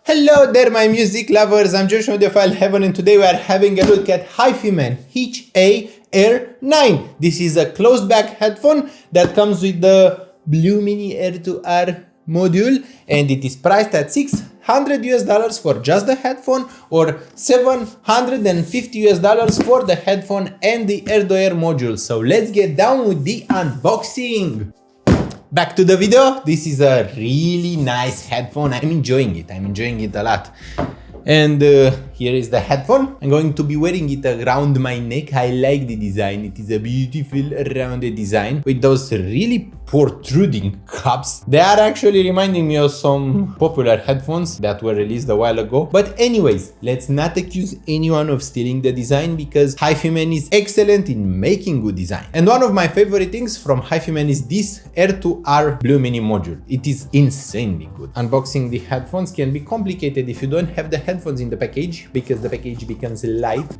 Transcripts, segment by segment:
Hello there my music lovers, I'm Josh from Audiophile Heaven and today we are having a look at HIFIMAN HE-R9. This is a closed back headphone that comes with the Blue Mini R2R module and it is priced at $600 for just the headphone or $750 for the headphone and the air-to-air module. So let's get down with the unboxing. Back to the video. This is a really nice headphone. I'm enjoying it a lot. And here is the headphone. I'm going to be wearing it around my neck. I like the design. It is a beautiful rounded design with those really protruding cups. They are actually reminding me of some popular headphones that were released a while ago. But anyways, let's not accuse anyone of stealing the design because HIFIMAN is excellent in making good design. And one of my favorite things from HIFIMAN is this R2R Blue Mini module. It is insanely good. Unboxing the headphones can be complicated if you don't have the headphones in the package because the package becomes light.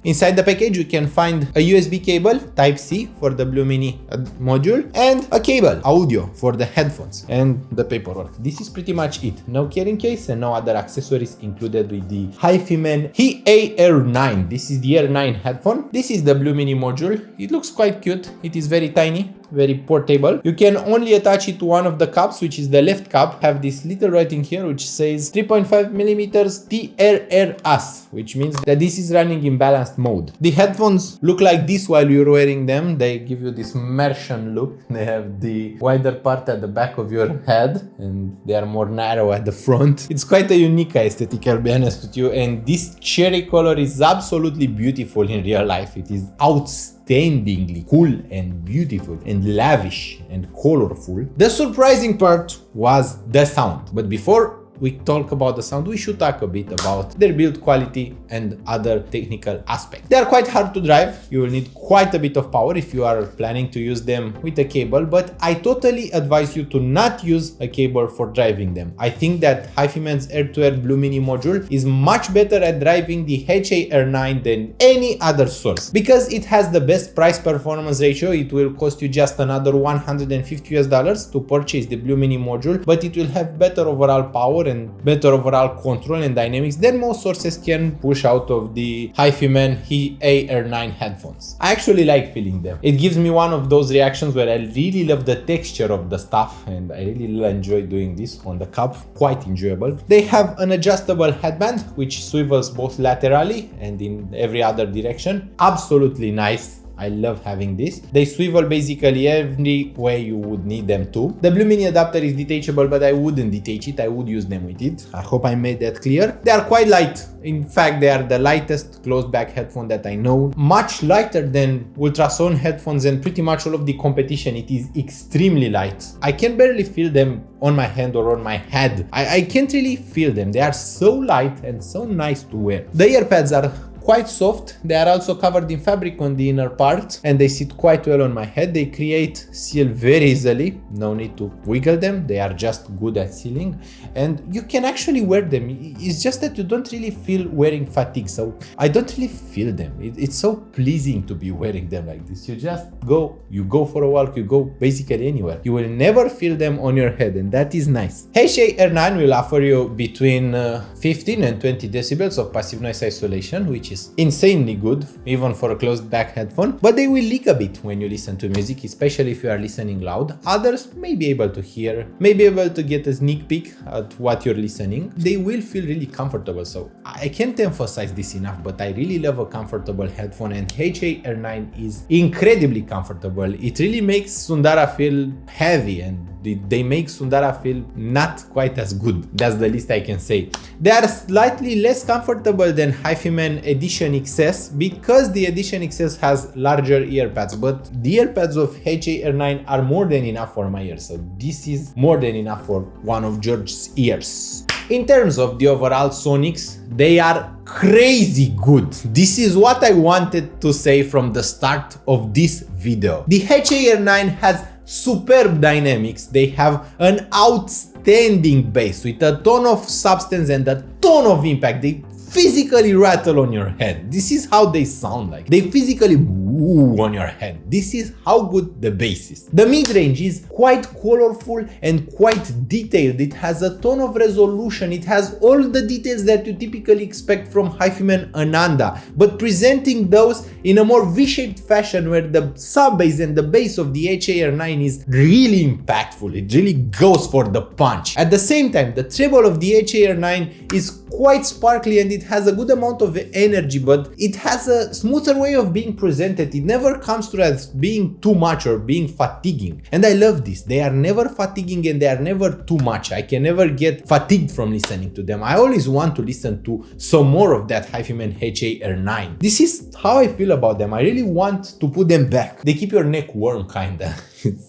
Inside the package you can find a USB cable Type-C for the Blue Mini module and a cable audio for the headphones and the paperwork. This is pretty much it. No carrying case and no other accessories included with the HIFIMAN HE-R9. This is the R9 headphone. This is the Blue Mini module. It looks quite cute. It is very tiny, very portable. You can only attach it to one of the cups, which is the left cup. Have this little writing here which says 3.5mm TRRS, which means that this is running in balanced mode. The headphones look like this while you're wearing them. They give you this Martian look. They have the wider part at the back of your head and they are more narrow at the front. It's quite a unique aesthetic, I'll be honest with you, and this cherry color is absolutely beautiful in real life. It is outstandingly cool and beautiful and lavish and colorful. The surprising part was the sound, but before we talk about the sound, we should talk a bit about their build quality and other technical aspects. They are quite hard to drive. You will need quite a bit of power if you are planning to use them with a cable, but I totally advise you to not use a cable for driving them. I think that HIFIMAN's air-to-air Blue Mini module is much better at driving the HE-R9 than any other source because it has the best price performance ratio. It will cost you just another $150 to purchase the Blue Mini module, but it will have better overall power and better overall control and dynamics than most sources can push out of the HIFIMAN HE-R9 headphones. I actually like feeling them. It gives me one of those reactions where I really love the texture of the stuff and I really enjoy doing this on the cup. Quite enjoyable. They have an adjustable headband which swivels both laterally and in every other direction. Absolutely nice. I love having this. They swivel basically every way you would need them to. The Blue Mini adapter is detachable, but I wouldn't detach it. I would use them with it. I hope I made that clear. They are quite light. In fact, they are the lightest closed back headphone that I know. Much lighter than ultrasound headphones and pretty much all of the competition. It is extremely light. I can barely feel them on my hand or on my head. I can't really feel them. They are so light and so nice to wear. The earpads are quite soft. They are also covered in fabric on the inner part and they sit quite well on my head. They create seal very easily. No need to wiggle them. They are just good at sealing and you can actually wear them. It's just that you don't really feel wearing fatigue. So I don't really feel them. It's so pleasing to be wearing them like this. You just go for a walk, you go basically anywhere. You will never feel them on your head and that is nice. HE-R9 will offer you between 15 and 20 decibels of passive noise isolation, which is insanely good even for a closed back headphone, but they will leak a bit when you listen to music, especially if you are listening loud. Others may be able to hear, may be able to get a sneak peek at what you're listening. They will feel really comfortable, so I can't emphasize this enough, but I really love a comfortable headphone and HE-R9 is incredibly comfortable. It really makes Sundara feel heavy and they make Sundara feel not quite as good. That's the least I can say. They are slightly less comfortable than HIFIMAN Edition XS because the Edition XS has larger earpads, but the earpads of HE-R9 are more than enough for my ears, so this is more than enough for one of George's ears. In terms of the overall sonics, they are crazy good. This is what I wanted to say from the start of this video. The HE-R9 has superb dynamics. They have an outstanding bass with a ton of substance and a ton of impact. They physically rattle on your head. This is how they sound like. They physically ooh on your head. This is how good the bass is. The mid-range is quite colorful and quite detailed. It has a ton of resolution. It has all the details that you typically expect from HIFIMAN Ananda, but presenting those in a more V-shaped fashion where the sub-bass and the bass of the HE-R9 is really impactful. It really goes for the punch. At the same time, the treble of the HE-R9 is quite sparkly and it has a good amount of energy, but it has a smoother way of being presented. It never comes to as being too much or being fatiguing. And I love this. They are never fatiguing and they are never too much. I can never get fatigued from listening to them. I always want to listen to some more of that HIFIMAN HE-R9. This is how I feel about them. I really want to put them back. They keep your neck warm, kinda.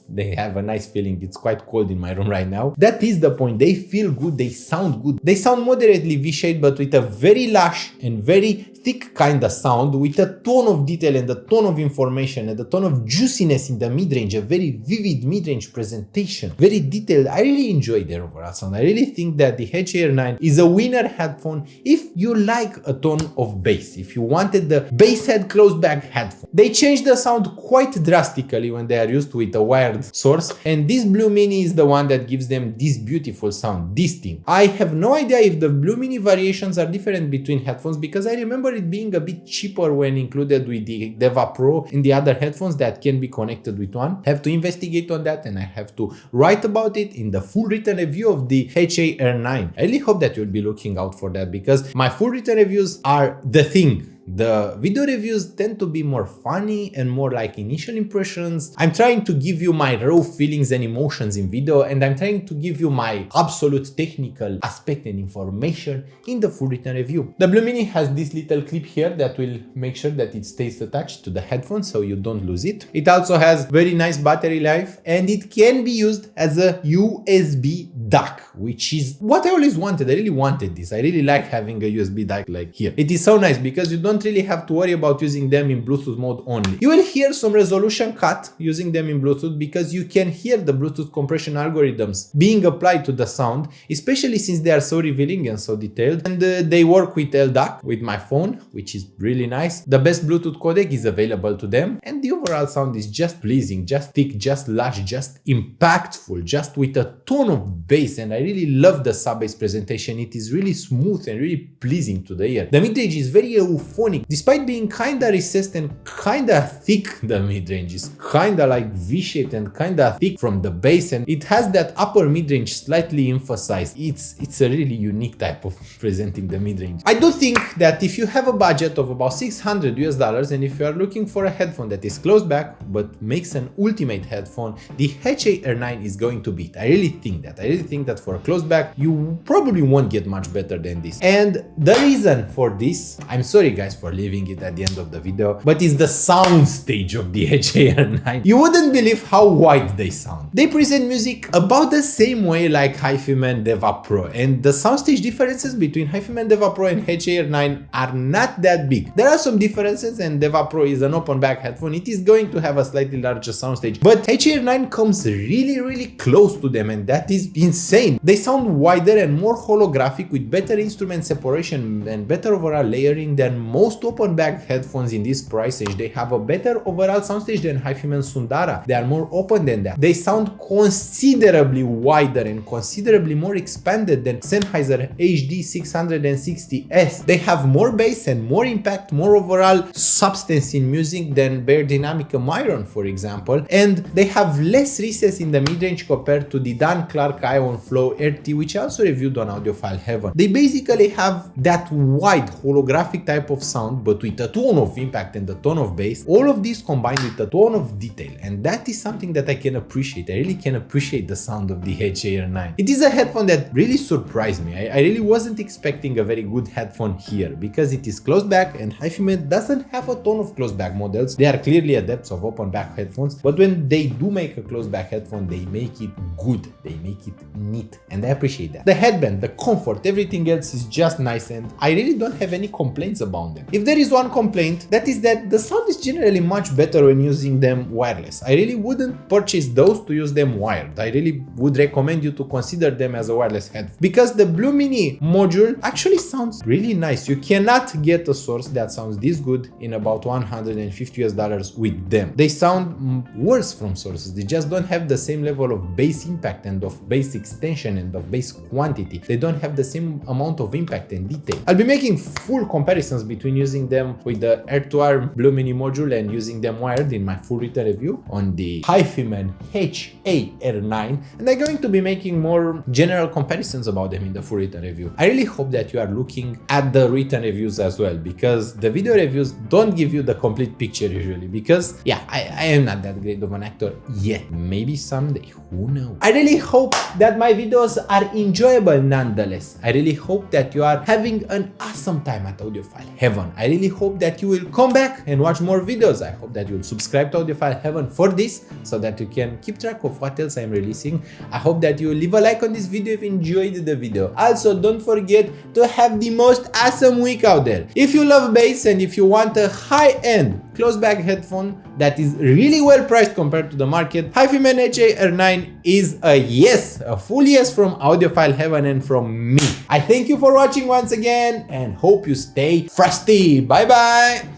They have a nice feeling. It's quite cold in my room right now. That is the point. They feel good. They sound good. They sound moderately V-shaped, but with a very lush and very thick kind of sound, with a ton of detail and a ton of information and a ton of juiciness in the mid-range, a very vivid mid-range presentation, very detailed. I really enjoy their overall sound. I really think that the HE-R9 is a winner headphone if you like a ton of bass, if you wanted the bass head closed back headphone. They changed the sound quite drastically when they are used with a wired source, and this Blue Mini is the one that gives them this beautiful sound, this thing. I have no idea if the Blue Mini variations are different between headphones, because I remember it being a bit cheaper when included with the Deva Pro in the other headphones that can be connected with one. I have to investigate on that and I have to write about it in the full written review of the HE-R9. I really hope that you'll be looking out for that, because my full written reviews are the thing. The video reviews tend to be more funny and more like initial impressions. I'm trying to give you my raw feelings and emotions in video, and I'm trying to give you my absolute technical aspect and information in the full written review. The Blue Mini has this little clip here that will make sure that it stays attached to the headphone so you don't lose it. It also has very nice battery life, and it can be used as a USB DAC, which is what I always wanted. I really wanted this. I really like having a USB DAC like here. It is so nice because you don't really have to worry about using them in Bluetooth mode only. You will hear some resolution cut using them in Bluetooth because you can hear the Bluetooth compression algorithms being applied to the sound, especially since they are so revealing and so detailed. And they work with LDAC with my phone, which is really nice. The best Bluetooth codec is available to them, and the overall sound is just pleasing, just thick, just lush, just impactful, just with a ton of bass. And I really love the sub-bass presentation. It is really smooth and really pleasing to the ear. The mid-range is very euphonic. Despite being kinda recessed and kinda thick, the mid-range is kinda like V-shaped and kinda thick from the bass, and it has that upper mid-range slightly emphasized. It's a really unique type of presenting the mid-range. I do think that if you have a budget of about $600 and if you are looking for a headphone that is closed back but makes an ultimate headphone, the HE-R9 is going to beat. I really think that. I really think that for a closed back, you probably won't get much better than this. And the reason for this, I'm sorry guys for leaving it at the end of the video, but it's the Soundstage of the HE-R9. You wouldn't believe how wide they sound. They present music about the same way like HIFIMAN Deva Pro, and the Soundstage differences between HIFIMAN Deva Pro and HE-R9 are not that big. There are some differences, and Deva Pro is an open back headphone. It is going to have a slightly larger soundstage, but HE-R9 comes really close to them, and that is insane. They sound wider and more holographic with better instrument separation and better overall layering than most open back headphones in this price range. They have a better overall soundstage than HIFIMAN Sundara. They are more open than that. They sound considerably wider and considerably more expanded than Sennheiser HD 660S. They have more bass and more impact, more overall substance in music than Bear Dynamica Myron, for example, and they have less recess in the mid-range compared to the Dan Clark Ion Flow RT, which I also reviewed on Audiophile Heaven. They basically have that wide holographic type of sound, but with a ton of impact and a ton of bass, all of these combined with a ton of detail, and that is something that I can appreciate. I really can appreciate the sound of the HE-R9. It is a headphone that really surprised me. I really wasn't expecting a very good headphone here, because it is closed back and HIFIMAN doesn't have a ton of closed back models. They are clearly adepts of open back headphones, but when they do make a closed back headphone, they make it good, they make it neat, and I appreciate that. The headband, the comfort, everything else is just nice, and I really don't have any complaints about about them. If there is one complaint, that is that the sound is generally much better when using them wireless. I really wouldn't purchase those to use them wired. I really would recommend you to consider them as a wireless headphone, because the Blue Mini module actually sounds really nice. You cannot get a source that sounds this good in about $150 with them. They sound worse from sources. They just don't have the same level of bass impact and of bass extension and of bass quantity. They don't have the same amount of impact and detail. I'll be making full comparisons between using them with the ear-to-ear Blue Mini module and using them wired in my full written review on the HIFIMAN HE-R9, and I'm going to be making more general comparisons about them in the full written review. I really hope that you are looking at the written reviews as well, because the video reviews don't give you the complete picture usually, because yeah, I am not that great of an actor yet. Maybe someday, who knows. I really hope that my videos are enjoyable nonetheless. I really hope that you are having an awesome time at Audiophile Heaven. I really hope that you will come back and watch more videos. I hope that you will subscribe to Audiophile Heaven for this, so that you can keep track of what else I'm releasing. I hope that you will leave a like on this video if you enjoyed the video. Also, don't forget to have the most awesome week out there. If you love bass and if you want a high-end close-back headphone that is really well priced compared to the market, HIFIMAN HE-R9 is a yes, a full yes from Audiophile Heaven and from me. I thank you for watching once again and hope you stay frosty. Bye bye.